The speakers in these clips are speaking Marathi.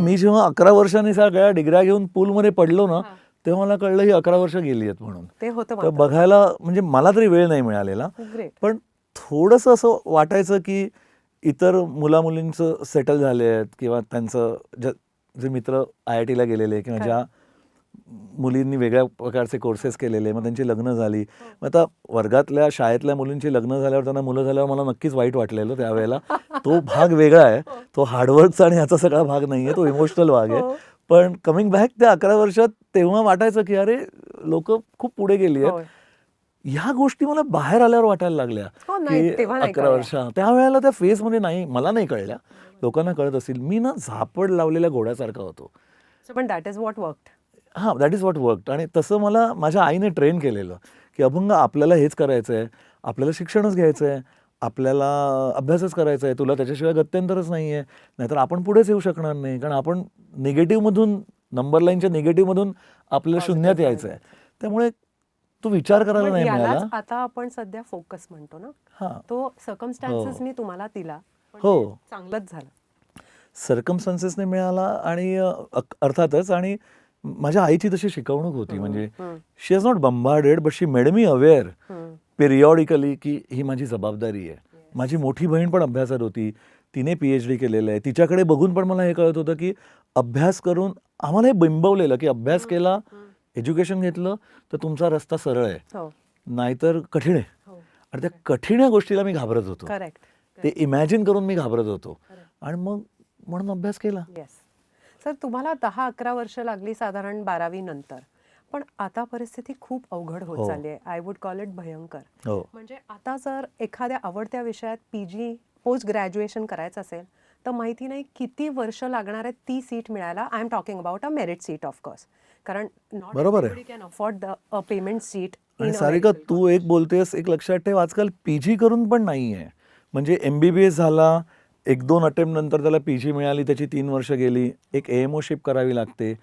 मी जेव्हा 11 वर्षांनी सगळ्या डिग्र्या घेऊन पूलमध्ये पडलो ना, तेव्हा मला कळलं ही 11 वर्ष गेली आहेत म्हणून. ते होतं तर बघायला म्हणजे मला तरी वेळ नाही मिळालेला, ग्रेट. पण थोडंसं असं वाटायचं की इतर मुलामुलींचं सेटल झाले आहेत किंवा त्यांचं जे मित्र IIT-ला गेलेले किंवा ज्या मुलींनी वेगळ्या प्रकारचे कोर्सेस केलेले, मग त्यांची लग्न झाली. मग आता वर्गातल्या शाळेतल्या मुलींची लग्न झाल्यावर, त्यांना मुलं झाल्यावर मला नक्कीच वाईट वाटलेलं त्यावेळेला. तो भाग वेगळा आहे, तो हार्डवर्कचा आणि ह्याचा सगळा भाग नाही आहे, तो इमोशनल भाग आहे. पण कमिंग बॅक त्या 11 वर्षात तेव्हा वाटायचं की अरे लोक खूप पुढे गेली आहेत. ह्या गोष्टी मला बाहेर आल्यावर वाटायला लागल्या की 11 वर्ष त्यावेळेला त्या फेजमध्ये नाही, मला नाही कळल्या, लोकांना कळत असेल. मी ना झापड लावलेल्या घोड्यासारखा होतो. पण दॅट इज व्हॉट वर्कड. हां, दॅट इज व्हॉट वर्कड. आणि तसं मला माझ्या आईने ट्रेन केलेलं की अभंग आपल्याला हेच करायचं आहे, आपल्याला शिक्षणच घ्यायचं आहे, आपल्याला अभ्यासच करायचा आहे, तुला त्याच्याशिवाय गत्यंतरच नाही आहे, नाहीतर आपण पुढेच येऊ शकणार नाही. कारण आपण निगेटिव्हमधून, नंबर लाईनच्या निगेटिव्हमधून आपल्याला शून्यात यायचं आहे. त्यामुळे तो विचार करायला नाही मिळाला. आता आपण सध्या फोकस म्हणतो ना, हां, तो सर्कमस्टान्सेसनी तुम्हाला दिला. हो, चांगलंच झालं. सर्कमस्टान्सेसने मिळाला. आणि अर्थातच आणि माझ्या आईची तशी शिकवणूक होती. म्हणजे she has not bombarded but she made me aware periodically की ही माझी जबाबदारी आहे. माझी मोठी बहीण पण अभ्यासात होती, तिने PhD केलेलं आहे. तिच्याकडे बघून पण मला हे कळत होतं की अभ्यास करून आम्हाला हे बिंबवलेलं की अभ्यास केला, एज्युकेशन घेतलं तर तुमचा रस्ता सरळ आहे, नाहीतर कठीण आहे. आणि त्या कठीण गोष्टीला मी घाबरत होतो, ते इमॅजिन करून मी घाबरत होतो. आणि मग म्हणून अभ्यास केला. सर, तुम्हाला 10-11 वर्ष लागली साधारण 12वी नंतर, पण आता परिस्थिती खूप अवघड होत चालली आहे. आय वुड कॉल इट भयंकर. म्हणजे आता जर एखाद्या आवडत्या विषयात PG पोस्ट ग्रॅज्युएशन करायचं असेल तर माहिती नाही किती वर्ष लागणार आहेत ती सीट मिळायला. I am talking about a merit seat of course, कारण बरोबर आहे, can afford the payment seat. आणि सारिका, तू एक बोलतेस, एक लक्षात ठेव, आजकाल PG करून पण नाही आहे. म्हणजे MBBS झाला, 1-2 अटेम्प्ट नंतर त्याला PG मिळाली, त्याची 3 वर्ष गेली, एक AMOशिप करावी लागते,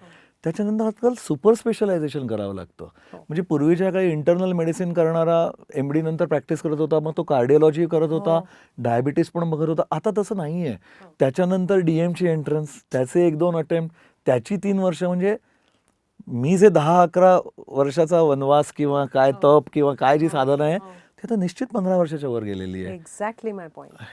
त्याच्यानंतर आजकाल सुपर स्पेशलायझेशन करावं लागतं. म्हणजे पूर्वीच्या काही इंटरनल मेडिसिन करणारा MD नंतर प्रॅक्टिस करत होता, मग तो कार्डिओलॉजी करत होता, डायबिटीस पण बघत होता. आता तसं नाही आहे. त्याच्यानंतर DMची एंट्रन्स, त्याचे 1-2 अटेम्प्ट, त्याची 3 वर्ष. म्हणजे मी जे 10-11 वर्षाचा वनवास किंवा काय तप किंवा काय जी साधना आहे, ती आता निश्चित 15 वर्षाच्या वर गेलेली आहे. एक्झॅक्टली माय पॉइंट.